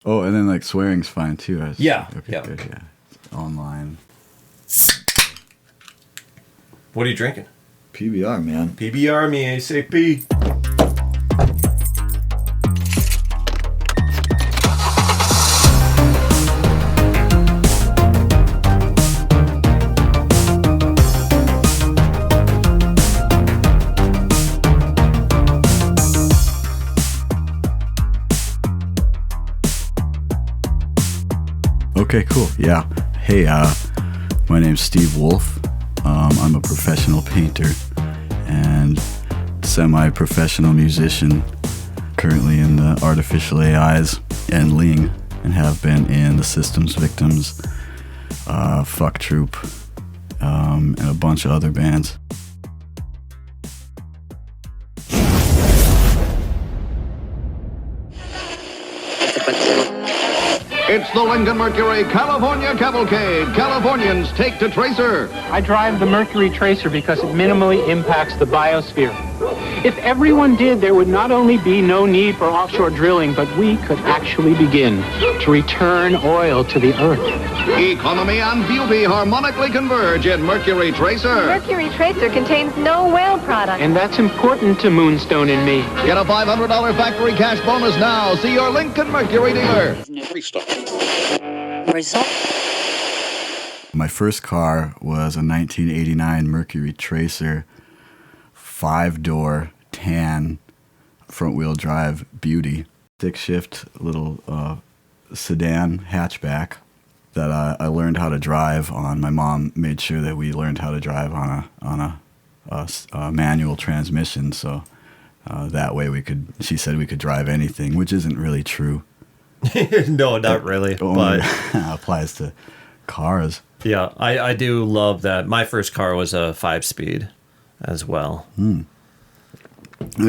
Oh, and then like swearing's fine too. Yeah. Okay, Yeah. good. Yeah. Online. What are you drinking? PBR, man. PBR me ASAP. Okay, cool. Yeah. Hey, my name's Steve Wolff. I'm a professional painter and semi-professional musician, currently in the Artificial AIs and Ling, and have been in the Systems Victims, Fuck Troop, and a bunch of other bands. It's the Lincoln Mercury California Cavalcade. Californians take to Tracer. I drive the Mercury Tracer because it minimally impacts the biosphere. If everyone did, there would not only be no need for offshore drilling, but we could actually begin to return oil to the earth. Economy and beauty harmonically converge in Mercury Tracer. Mercury Tracer contains no whale product. And that's important to Moonstone and me. Get a $500 factory cash bonus now. See your Lincoln Mercury dealer. Result. My first car was a 1989 Mercury Tracer, 5-door, tan, front-wheel drive beauty. Stick-shift little sedan hatchback that I learned how to drive on. My mom made sure that we learned how to drive on a manual transmission, so that way she said we could drive anything, which isn't really true. No, not really. Only But applies to cars. yeah, I do love that. My first car was a 5-speed as well. It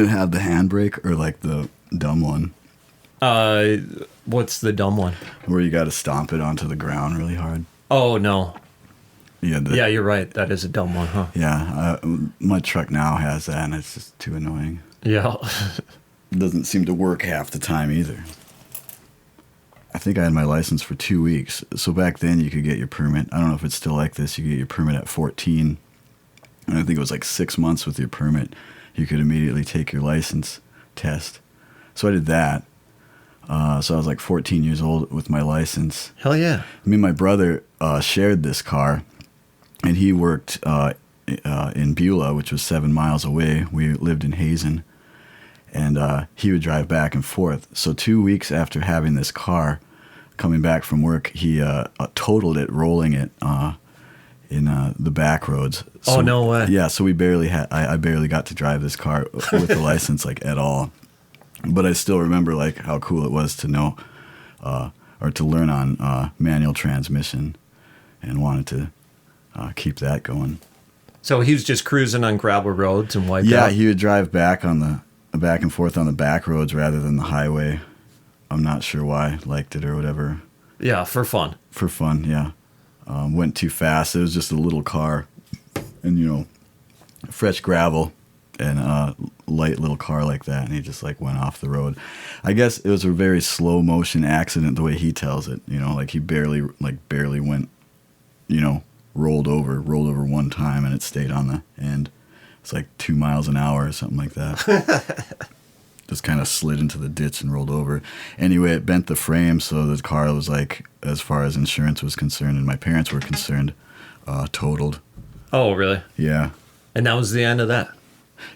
had the handbrake or like the dumb one What's the dumb one? where you got to stomp it onto the ground really hard. Oh, no. Yeah, You're right. That is a dumb one, huh? Yeah, my truck now has that, and it's just too annoying. Yeah. It doesn't seem to work half the time either. I think I had my license for 2 weeks. So back then you could get your permit. I don't know if it's still like this. You get your permit at 14. And I think it was like 6 months with your permit. You could immediately take your license test. So I did that. So I was like 14 years old with my license. Hell yeah. Me and my brother shared this car. And he worked in Beulah, which was 7 miles away. We lived in Hazen. And he would drive back and forth. So 2 weeks after having this car, coming back from work, he totaled it, rolling it in the back roads. So, Oh, no way. Yeah, so we barely I barely got to drive this car with the license like at all. But I still remember like how cool it was to know or to learn on manual transmission, and wanted to keep that going. So he was just cruising on gravel roads and wiped Yeah, out? he would drive back and forth on the back roads rather than the highway. I'm not sure why. Liked it or whatever. Yeah, for fun. For fun, yeah. Went too fast. It was just a little car, and fresh gravel, and a light little car like that, and he just like went off the road. I guess it was a very slow motion accident the way he tells it. Like he barely went, rolled over one time, and it stayed on the end. It's like 2 miles an hour or something like that. Just kind of slid into the ditch and rolled over. Anyway, it bent the frame, so the car was like, as far as insurance was concerned and my parents were concerned, totaled. Oh, really? Yeah. And that was the end of that?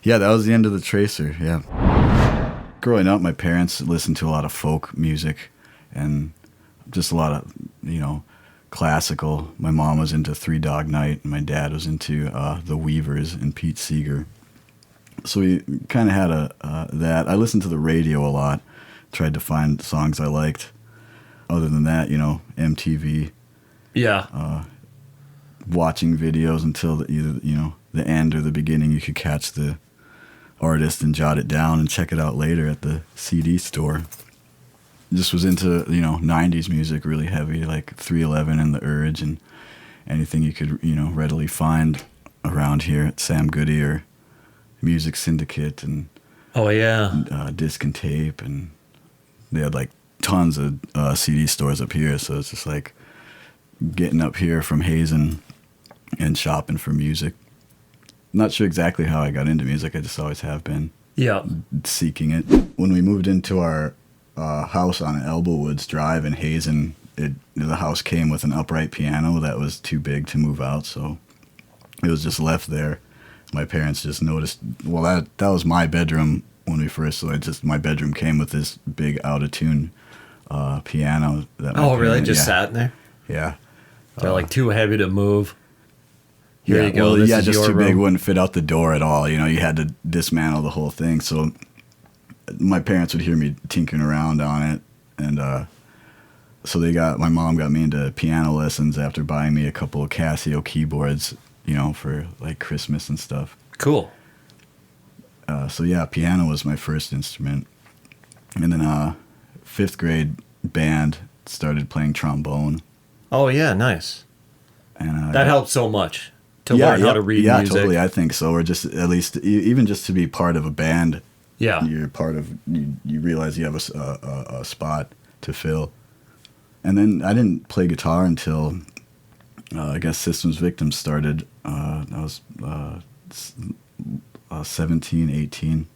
Yeah, that was the end of the Tracer, yeah. Growing up, my parents listened to a lot of folk music and just a lot of, classical. My mom was into Three Dog Night, and my dad was into the Weavers and Pete Seeger. So we kind of had that. I listened to the radio a lot, tried to find songs I liked. Other than that, MTV. Yeah. Watching videos until either the end or the beginning. You could catch the artist and jot it down and check it out later at the CD store. Just was into 90s music really heavy, like 311 and the Urge and anything you could readily find around here at Sam Goody or Music Syndicate and Oh, yeah. Disc and Tape, and they had like tons of CD stores up here, so it's just like getting up here from Hazen and shopping for music. Not sure exactly how I got into music. I just always have been seeking it. When we moved into our house on Elbowwoods Drive in Hazen, the house came with an upright piano that was too big to move out, so it was just left there. My parents just noticed. Well, that was my bedroom when we first. So my bedroom came with this big out of tune piano. Really? Just sat in there? Yeah. They're like too heavy to move. Here you go. Well, this is just your too room. big. Wouldn't fit out the door at all. You had to dismantle the whole thing. So my parents would hear me tinkering around on it, and so my mom got me into piano lessons after buying me a couple of Casio keyboards, for like Christmas and stuff. Cool. So piano was my first instrument, and then 5th grade band started playing trombone. Oh yeah, nice. And that helped so much to learn how to read music. music. Yeah, totally. I think so. Or just at least even just to be part of a band. Yeah, you're part of. You realize you have a spot to fill. And then I didn't play guitar until I guess Systems Victims started. I was 17, 18.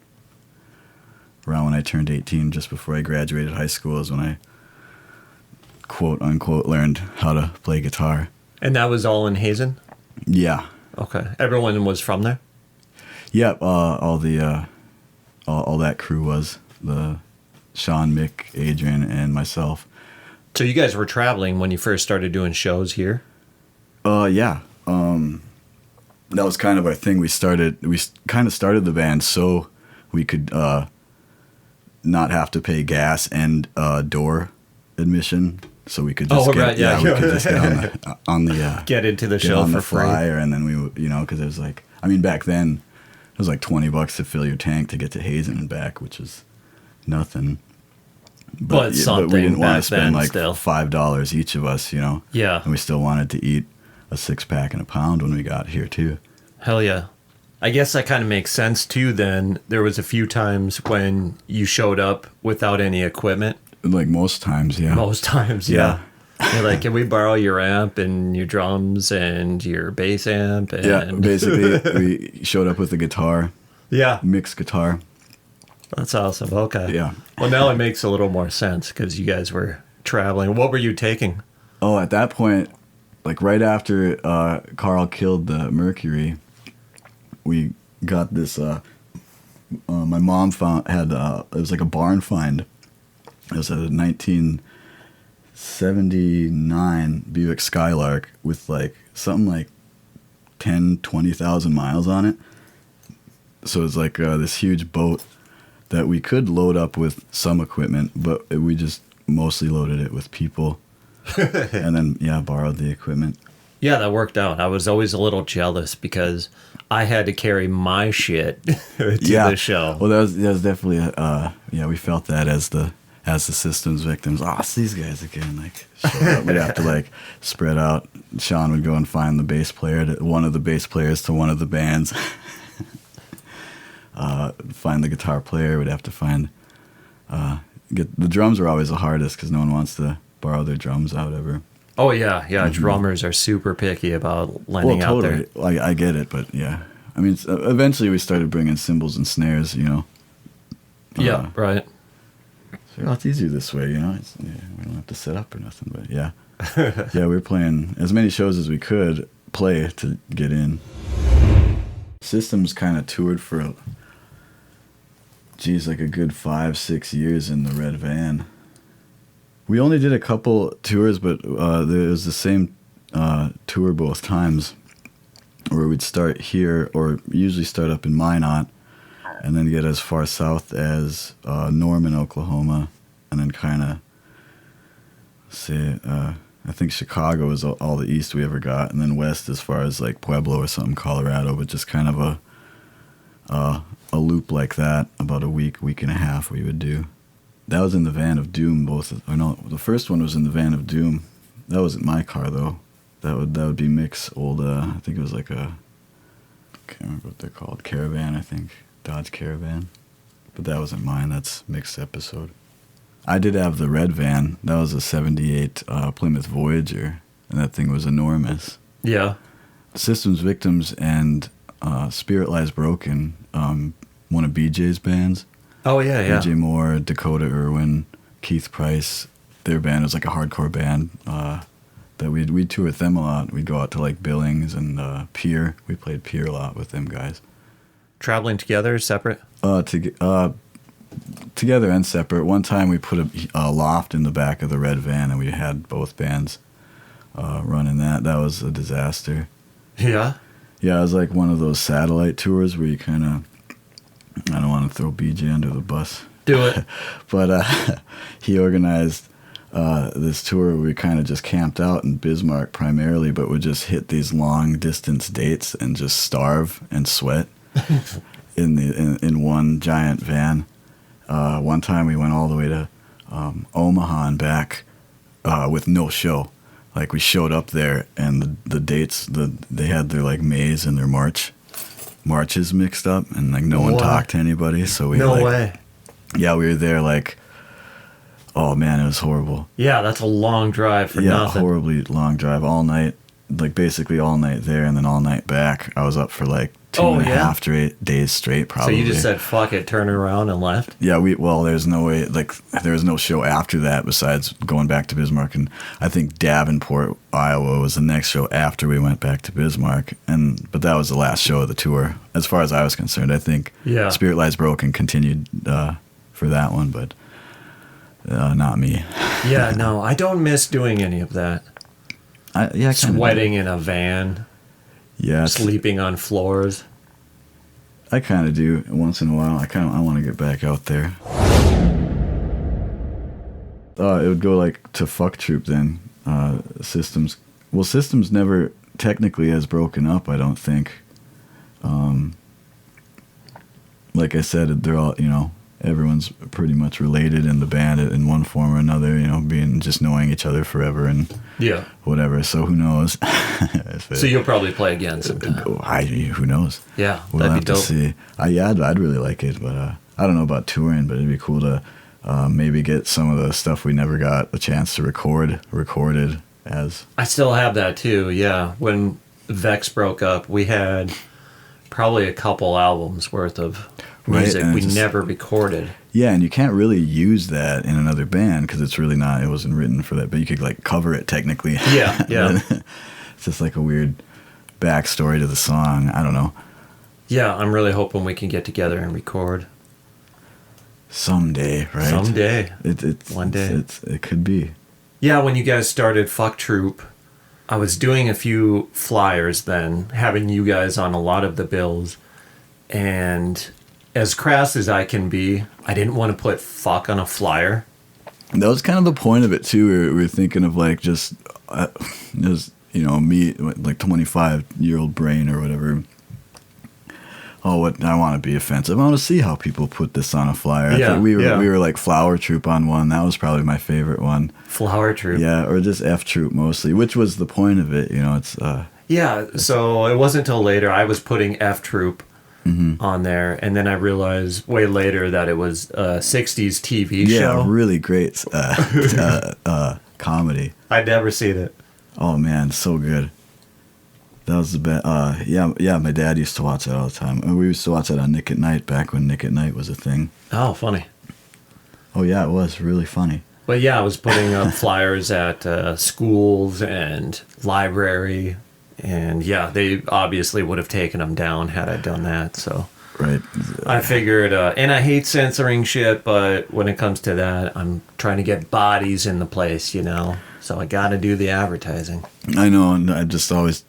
Around when I turned 18, just before I graduated high school, is when I quote unquote learned how to play guitar. And that was all in Hazen? Yeah. Okay. Everyone was from there? Yeah, all that crew was the Sean, Mick, Adrian, and myself. So you guys were traveling when you first started doing shows here? Yeah. That was kind of our thing. We kind of started the band so we could not have to pay gas and door admission. So we could just we could just get on the get into the show on for the flyer, and then we because it was like, I mean, back then it was like $20 to fill your tank to get to Hazen and back, which is nothing. But we didn't want to spend like still. $5 each of us, Yeah. And we still wanted to eat a 6-pack and a pound when we got here too. Hell yeah. I guess that kind of makes sense too then. There was a few times when you showed up without any equipment. Like most times, yeah. Most times, yeah. You're like, can we borrow your amp and your drums and your bass amp? And... Yeah, basically we showed up with a guitar. Yeah. Mixed guitar. That's awesome. Okay. Yeah. Well, now it makes a little more sense because you guys were traveling. What were you taking? Oh, at that point, like right after Carl killed the Mercury, we got this. My mom had it was like a barn find. It was a 1979 Buick Skylark with like something like 20,000 miles on it. So it's like this huge boat that we could load up with some equipment, but we just mostly loaded it with people. And then, borrowed the equipment. Yeah, that worked out. I was always a little jealous because I had to carry my shit to the show. Well, that was definitely, we felt that as the Systems Victims. Oh, it's these guys again. Like, we'd have to like spread out. Sean would go and find the bass player, one of the bass players to one of the bands. Find the guitar player. We'd have to find. Get the drums were always the hardest because no one wants to borrow their drums out ever. Oh yeah. Mm-hmm. Drummers are super picky about lending out there. I get it, but yeah, I mean, eventually we started bringing cymbals and snares. Yeah, right. So it's easier this way, we don't have to set up or nothing. But yeah, we were playing as many shows as we could play to get in. Systems kind of toured for, like a good 5-6 years in the red van. We only did a couple tours, but there was the same tour both times, where we'd start here, or usually start up in Minot, and then get as far south as Norman, Oklahoma, and then kind of I think Chicago was all the east we ever got, and then west as far as like Pueblo or something, Colorado, but just kind of a loop like that, about a week and a half we would do. That was in the Van of Doom. The first one was in the Van of Doom. That wasn't my car though. That would be Mick's old. I think it was like I can't remember what they're called. Caravan, I think. Dodge Caravan. But that wasn't mine. That's Mick's episode. I did have the red van. That was a 78 Plymouth Voyager, and that thing was enormous. Yeah. Systems Victims and Spirit Lies Broken, one of BJ's bands. Oh, yeah, yeah. BJ Moore, Dakota Irwin, Keith Price. Their band was like a hardcore band that we'd tour with them a lot. We'd go out to like Billings and Pier. We played Pier a lot with them guys. Traveling together, separate? Together and separate. One time we put a loft in the back of the red van, and we had both bands running that. That was a disaster. Yeah. Yeah, it was like one of those satellite tours where you kind of, I don't want to throw BJ under the bus. Do it. But he organized this tour where we kind of just camped out in Bismarck primarily, but would just hit these long distance dates and just starve and sweat in one giant van. One time we went all the way to Omaha and back with no show. Like we showed up there and the dates, they had their like Mays and their marches mixed up, and like no one talked to anybody. So we No way. Yeah, we were there like, oh man, it was horrible. Yeah, that's a long drive for nothing. Yeah, horribly long drive all night, like basically all night there and then all night back. I was up for like 2.5 to 8 days straight probably. So you just said fuck it, turned around and left? Yeah, there's no way, like there was no show after that besides going back to Bismarck, and I think Davenport, Iowa was the next show after we went back to Bismarck, but that was the last show of the tour as far as I was concerned. I think Spirit Lies Broken continued for that one, but not me. Yeah, no, I don't miss doing any of that. Sweating in a van. Yeah, sleeping on floors. I kind of do once in a while. I want to get back out there. It would go like to Fuck Troop then. Systems. Well, Systems never technically has broken up, I don't think. Like I said, they're all, everyone's pretty much related in the band in one form or another, being just knowing each other forever and whatever. So who knows? So you'll probably play again sometime. Who knows? Yeah, we'll that'd have be dope. To see. I'd really like it, but I don't know about touring, but it'd be cool to maybe get some of the stuff we never got a chance to recorded as. I still have that too, yeah. When Vex broke up, we had probably a couple albums worth of music we never recorded. Yeah, and you can't really use that in another band because it's really not, it wasn't written for that, but you could like cover it technically. Yeah. It's just like a weird backstory to the song. I don't know. Yeah, I'm really hoping we can get together and record. Someday, right? Someday. One day. It could be. Yeah, when you guys started Fuck Troop, I was doing a few flyers then, having you guys on a lot of the bills, and as crass as I can be, I didn't want to put fuck on a flyer. That was kind of the point of it too. We were thinking of like just me, like 25-year-old brain or whatever. Oh, what I want to be offensive. I want to see how people put this on a flyer. Yeah, I think we were like Flower Troop on one. That was probably my favorite one. Flower Troop. Yeah, or just F Troop mostly, which was the point of it. It's. Yeah, so it wasn't until later I was putting F Troop on there, and then I realized way later that it was a 60s TV show. Yeah, really great comedy. I'd never seen it. Oh man, so good. That was the best. Yeah. My dad used to watch that all the time. And we used to watch that on Nick at Night back when Nick at Night was a thing. Oh, funny. Oh yeah, it was really funny. But yeah, I was putting up flyers at schools and library, and yeah, they obviously would have taken them down had I done that. So right, I figured, and I hate censoring shit, but when it comes to that, I'm trying to get bodies in the place, So I got to do the advertising. I know, and I've just always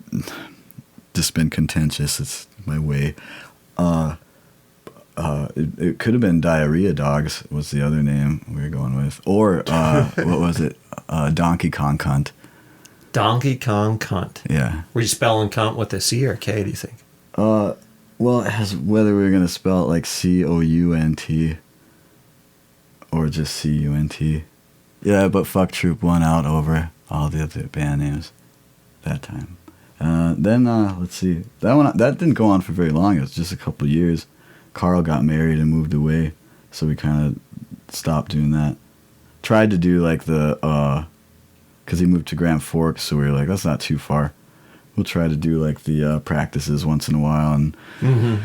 just been contentious. It's my way. It could have been Diarrhea Dogs was the other name we were going with. Or, what was it? Donkey Kong Cunt. Donkey Kong Cunt. Yeah. Were you spelling cunt with a C or a K, do you think? Well, it has whether we were going to spell it like C-O-U-N-T or just C-U-N-T. Yeah, but Fuck Troop won out over all the other band names that time. Then, let's see. That didn't go on for very long. It was just a couple of years. Carl got married and moved away, so we kind of stopped doing that. tried to do like the because he moved to Grand Forks, so we were like, that's not too far. We'll try to do like the practices once in a while, and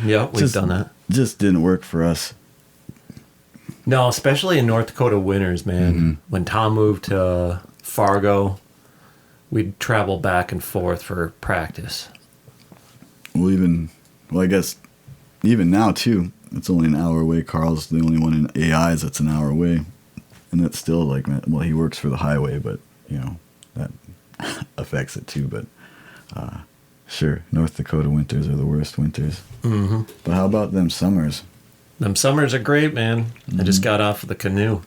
yeah, we've done that. Just didn't work for us. No, especially in North Dakota winters, man. When Tom moved to Fargo, we'd travel back and forth for practice. Well, I guess even now too, it's only an hour away. Carl's the only one in AIs that's an hour away, and that's still like, well, he works for the highway, but you know that affects it too. But sure, North Dakota winters are the worst winters. But how about them summers? Them summers are great, man. I just got off of the canoe.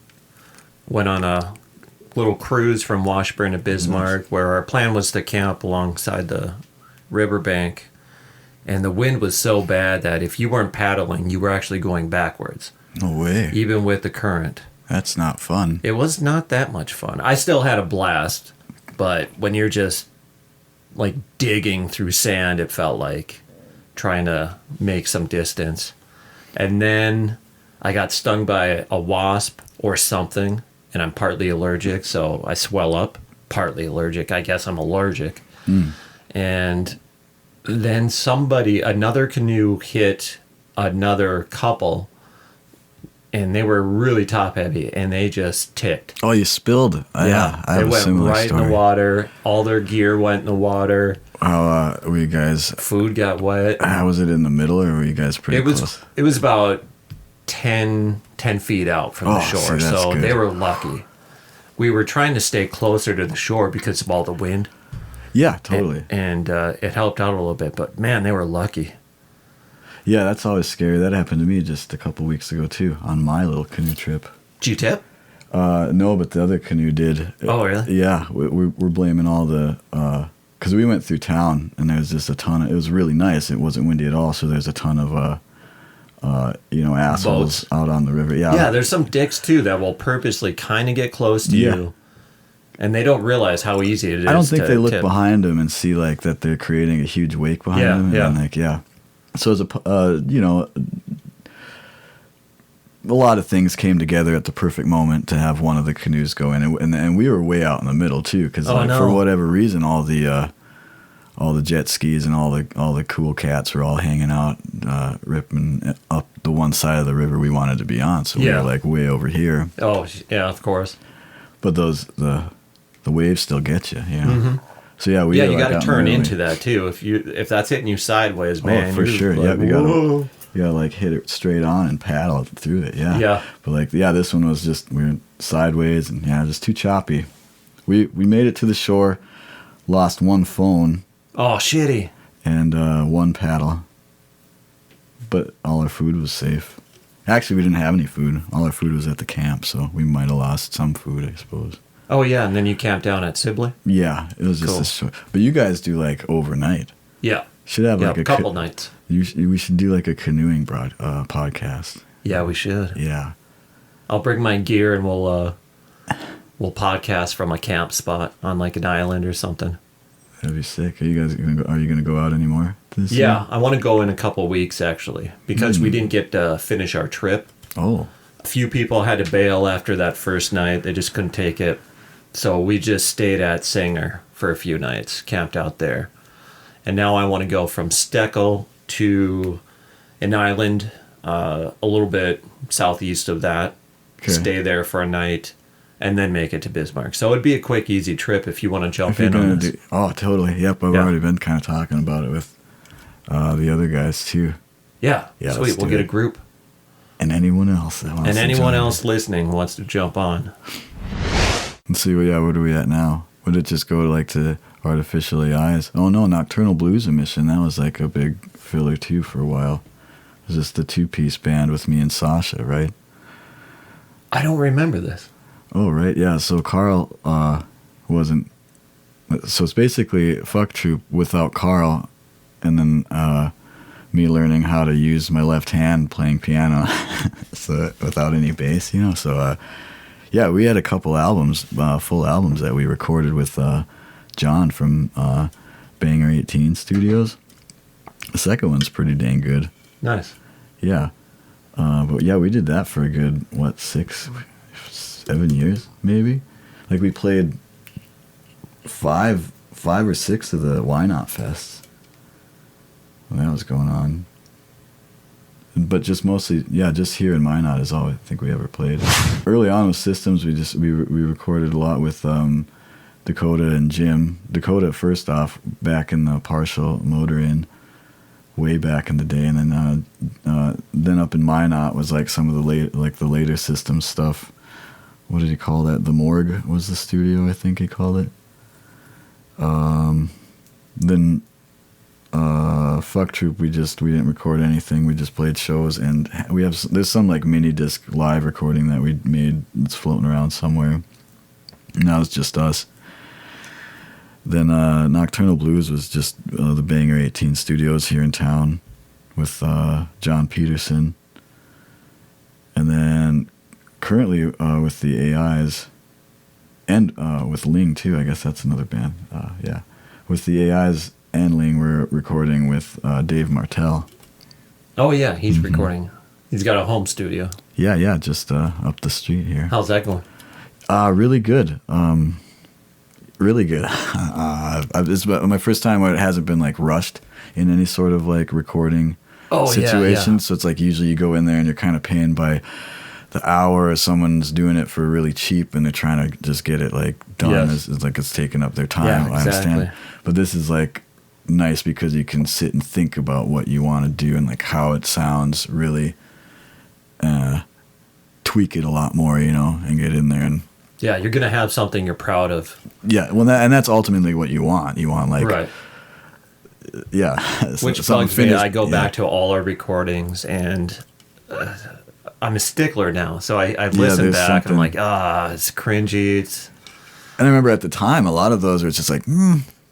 Went on a little cruise from Washburn to Bismarck, where our plan was to camp alongside the riverbank. And the wind was so bad that if you weren't paddling, you were actually going backwards. No way. Even with the current. That's not fun. It was not that much fun. I still had a blast, but when you're just like digging through sand, it felt like trying to make some distance. And then I got stung by a wasp or something, and I'm partly allergic, so I swell up. Partly allergic. I guess I'm allergic. And then another canoe hit another couple, and they were really top heavy, and they just tipped. Oh, you spilled. Yeah, I they have went a similar right story. in the water. All their gear went in the water. How were you guys? Food got wet. How was it in the middle, or were you guys pretty close? It was about 10 feet out from the shore, see, that's so good. they were lucky. We were trying to stay closer to the shore because of all the wind. Yeah, totally. And it helped out a little bit, but man, they were lucky. Yeah, that's always scary. That happened to me just a couple weeks ago too, on my little canoe trip. Did you tip? No, but the other canoe did. Oh, really? Yeah, we're blaming all the because we went through town and there's just a ton of. It was really nice. It wasn't windy at all, so there's a ton of assholes Boats. out on the river. Yeah, Yeah, there's some dicks too that will purposely kind of get close to you, and they don't realize how easy it is. I don't think to they look tip. behind them and see like that they're creating a huge wake behind them. Yeah. And like, so as a lot of things came together at the perfect moment to have one of the canoes go in, and we were way out in the middle too, because for whatever reason, all the jet skis and all the cool cats were all hanging out, ripping up the one side of the river we wanted to be on. So we were like way over here. Oh yeah, of course. But the waves still get you, you know. Mm-hmm. So yeah, you got to turn into that too. If that's hitting you sideways, man. Oh, for sure. Like, Yep, you gotta like hit it straight on and paddle through it. Yeah. Yeah. But this one was just we were sideways and just too choppy. We made it to the shore, lost one phone. Oh, shitty. And one paddle. But all our food was safe. Actually, we didn't have any food. All our food was at the camp, so we might have lost some food, I suppose. Oh, yeah, and then you camped down at Sibley? Yeah, it was just a short. But you guys do like overnight. Yeah. Should have like a couple nights. We should do like a canoeing podcast. Yeah, we should. Yeah. I'll bring my gear and we'll podcast from a camp spot on like an island or something. That'd be sick. Are you gonna go out anymore this year? year? I want to go in a couple weeks actually because we didn't get to finish our trip. Oh. A few people had to bail after that first night. They just couldn't take it. So we just stayed at Singer for a few nights, camped out there. And now I want to go from Steckel to an island a little bit southeast of that, stay there for a night, and then make it to Bismarck. So it'd be a quick, easy trip if you want to jump in on this. Oh, totally. Yep, I've already been kind of talking about it with the other guys too. Yeah, sweet. We'll get a group. And anyone else that wants and anyone else listening wants to jump on. Let's see, what are we at now? Would it just go to Artificial AIs? Oh no, Nocturnal Blues Emission. That was like a big filler too for a while. It was just the 2-piece band with me and Sasha, right? I don't remember this. Oh, right, yeah. So Carl wasn't... So it's basically Fuck Troop without Carl, and then me learning how to use my left hand playing piano so without any bass, you know? So, yeah, we had a couple albums, full albums that we recorded with John from Banger 18 Studios. The second one's pretty dang good. Nice. Yeah. But yeah, we did that for a good, 6, 7 years, maybe. Like we played five or six of the Why Not Fests when that was going on. But just mostly, yeah, just here in Minot is all I think we ever played. Early on with Systems, we recorded a lot with Dakota and Jim. Dakota, first off, back in the Partial Motor Inn, way back in the day, and then up in Minot was like some of the later Systems stuff. What did he call that? The Morgue was the studio, I think he called it. Then Fuck Troop, we didn't record anything. We just played shows, and there's some like mini disc live recording that we made that's floating around somewhere. Now it's just us. Then Nocturnal Blues was just the Banger 18 Studios here in town with John Peterson. And then currently with the AIs and with Ling too, I guess that's another band. Yeah. With the AIs and Ling, we're recording with Dave Martell. Oh yeah, he's recording. He's got a home studio. Yeah, just up the street here. How's that going? Really good. Really good. It's my first time where it hasn't been like rushed in any sort of like recording situation. Yeah. So it's like usually you go in there and you're kind of paying by the hour, or someone's doing it for really cheap and they're trying to just get it like done. Yes. It's like it's taking up their time. Yeah, exactly. I understand. But this is like nice because you can sit and think about what you want to do and like how it sounds, really tweak it a lot more, and get in there and yeah, you're gonna have something you're proud of. Yeah, well, and that's ultimately what you want. You want like right. Yeah, which bugs me. I go back to all our recordings, and I'm a stickler now, so I listen back and I'm like, it's cringy. And I remember at the time, a lot of those were just like,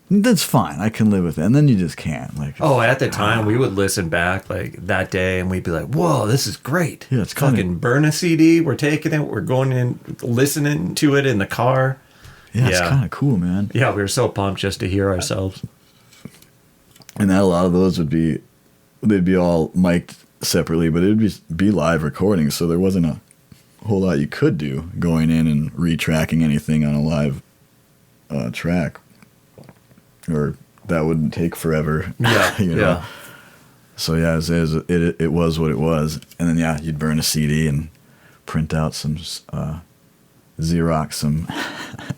that's fine, I can live with it, and then you just can't. Like, at the time, we would listen back like that day, and we'd be like, "Whoa, this is great!" Yeah, it's fucking burn a CD. We're taking it. We're going in, listening to it in the car. Yeah, it's kind of cool, man. Yeah, we were so pumped just to hear ourselves. And that a lot of those they'd be all mic'd separately, but it'd be live recordings, so there wasn't a whole lot you could do going in and retracking anything on a live track. Or that wouldn't take forever. Yeah, Yeah. So yeah, it was what it was, and then you'd burn a CD and print out some Xerox some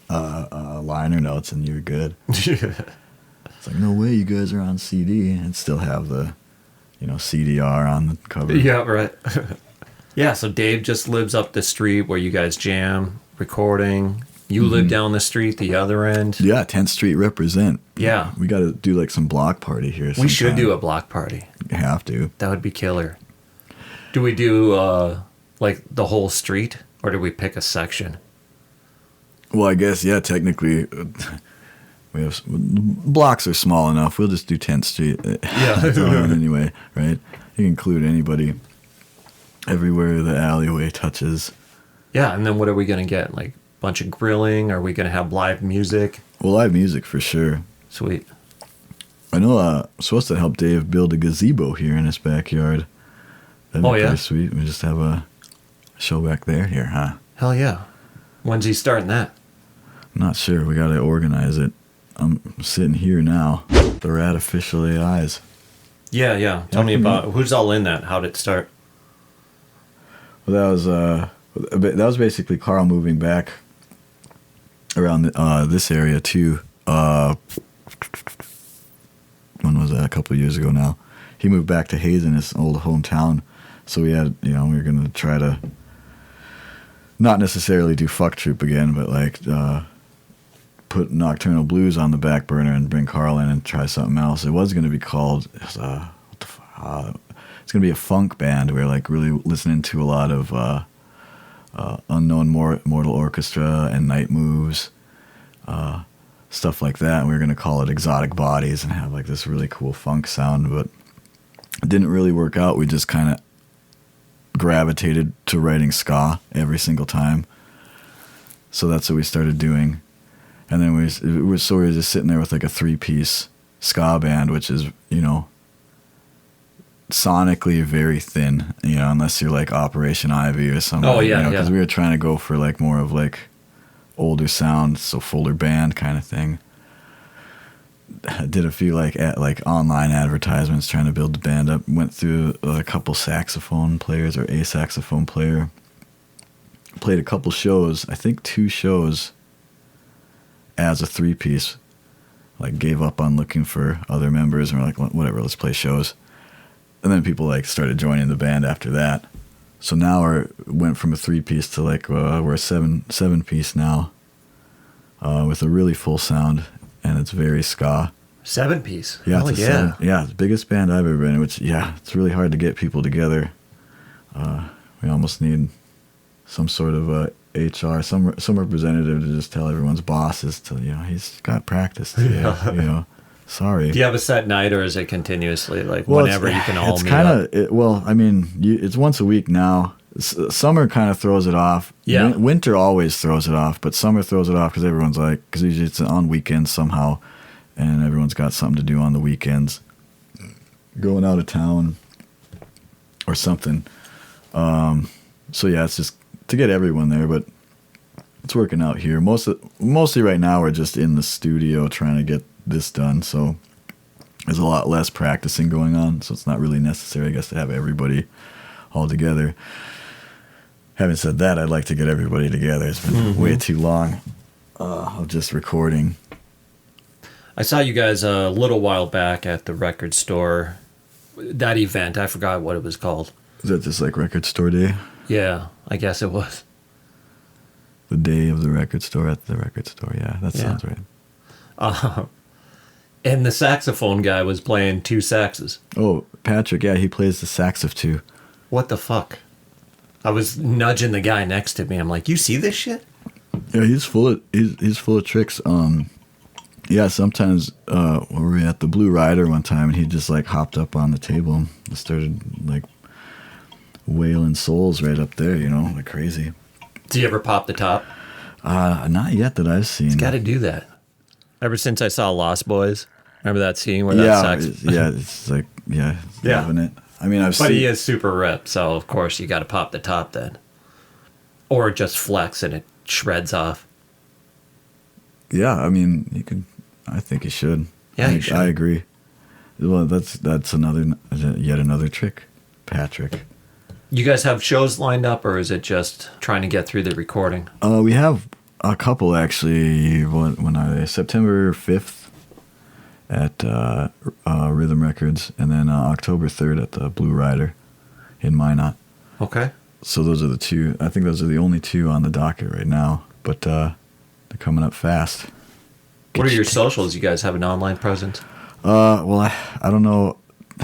liner notes, and you're good. It's like, no way, you guys are on CD, and still have the CDR on the cover. Yeah, right. Yeah, so Dave just lives up the street where you guys jam, recording. You live down the street, the other end. Yeah, 10th Street represent. Yeah. We got to do like some block party here sometime. We should do a block party. You have to. That would be killer. Do we do like the whole street, or do we pick a section? Well, I guess, technically, we have blocks are small enough. We'll just do 10th Street. Yeah. Anyway, right? You can include anybody everywhere the alleyway touches. Yeah, and then what are we going to get? Like bunch of grilling? Are we going to have live music? Well, live music for sure. Sweet. I know I'm supposed to help Dave build a gazebo here in his backyard. That'd be pretty sweet. We just have a show back there here, huh? Hell yeah. When's he starting that? I'm not sure. We got to organize it. I'm sitting here now. The Rad Official AIs. Yeah. Tell me about who's all in that. How did it start? Well, that was basically Carl moving back around this area too. When was that? A couple of years ago now. He moved back to Hazen, his old hometown. So we had, we were going to try to not necessarily do Fuck Troop again, but like put Nocturnal Blues on the back burner and bring Carl in and try something else. It was going to be called, it's going to be a funk band. We were like really listening to a lot of Unknown Mortal Orchestra and Night Moves, stuff like that. And we were going to call it Exotic Bodies and have like this really cool funk sound, but it didn't really work out. We just kind of gravitated to writing ska every single time. So that's what we started doing. And then we were just sitting there with like a 3-piece ska band, which is, sonically very thin, you know, unless you're like Operation Ivy or something. Oh, yeah, because we were trying to go for like more of like older sound, so fuller band kind of thing. I did a few like online advertisements trying to build the band up. Went through a couple saxophone players or a saxophone player. Played a couple shows, I think 2 shows as a 3-piece. Like gave up on looking for other members and were like, whatever, let's play shows. And then people like started joining the band after that. So now went from a 3-piece to like we're a 7-piece now, with a really full sound, and it's very ska. 7-piece. Yeah, Oh, yeah. Yeah, it's the biggest band I've ever been in. Which it's really hard to get people together. We almost need some sort of HR, some representative to just tell everyone's bosses to, you know, he's got practice today. Yeah. You know, sorry. Do you have a set night, or is it continuously like whenever you can all it's meet kinda, up? Well, I mean, it's once a week now. Summer kind of throws it off. Yeah. Winter always throws it off, but summer throws it off because everyone's like, because usually it's on weekends somehow, and everyone's got something to do on the weekends, going out of town or something. So yeah, it's just to get everyone there, but it's working out here. Mostly right now we're just in the studio trying to get this done, so there's a lot less practicing going on, so it's not really necessary, I guess, to have everybody all together. Having said that, I'd like to get everybody together. It's been way too long of just recording. I saw you guys a little while back at the record store. That event, I forgot what it was called. Is that just like Record Store Day? Yeah, I guess it was. The day of the record store at the record store, yeah, that sounds right. And the saxophone guy was playing 2 saxes. Oh, Patrick, yeah, he plays the sax of 2. What the fuck? I was nudging the guy next to me. I'm like, you see this shit? Yeah, he's full of tricks. Yeah, sometimes we were at the Blue Rider one time, and he just like hopped up on the table and started like wailing souls right up there, you know, like crazy. Do you ever pop the top? Not yet that I've seen. He's got to do that. Ever since I saw Lost Boys, remember that scene where that sax? It's like it's loving it. I mean, But he is super ripped, so of course you got to pop the top then, or just flex and it shreds off. Yeah, I mean, you could. I think you should. Yeah, you should. I agree. Well, that's yet another trick, Patrick. You guys have shows lined up, or is it just trying to get through the recording? We have a couple actually. September 5th at Rhythm Records, and then October 3rd at the Blue Rider in Minot. Okay. So those are the 2. I think those are the only 2 on the docket right now, but they're coming up fast. What are your socials? You guys have an online presence? Well, I don't know.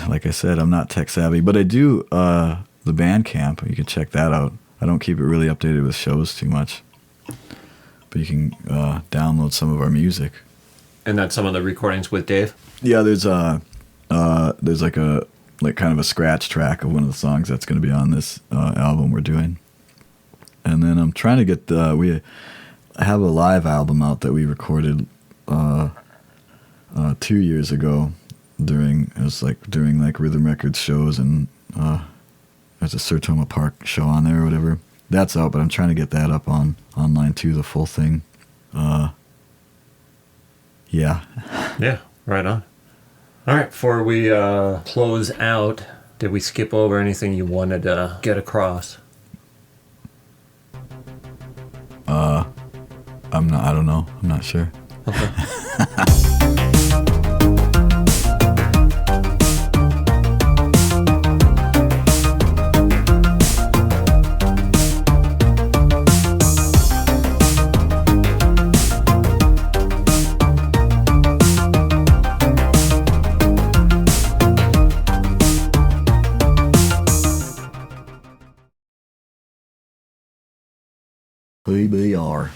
Like I said, I'm not tech savvy, but I do the Bandcamp. You can check that out. I don't keep it really updated with shows too much, but you can download some of our music. And that's some of the recordings with Dave? Yeah, there's like a kind of a scratch track of one of the songs that's going to be on this album we're doing. And then I'm trying to get we have a live album out that we recorded 2 years ago during Rhythm Records shows, and there's a Sertoma Park show on there or whatever. That's out, but I'm trying to get that up online too, the full thing. Yeah. Yeah, right on. All right, before we close out, did we skip over anything you wanted to get across? I don't know. I'm not sure. Okay. PBR.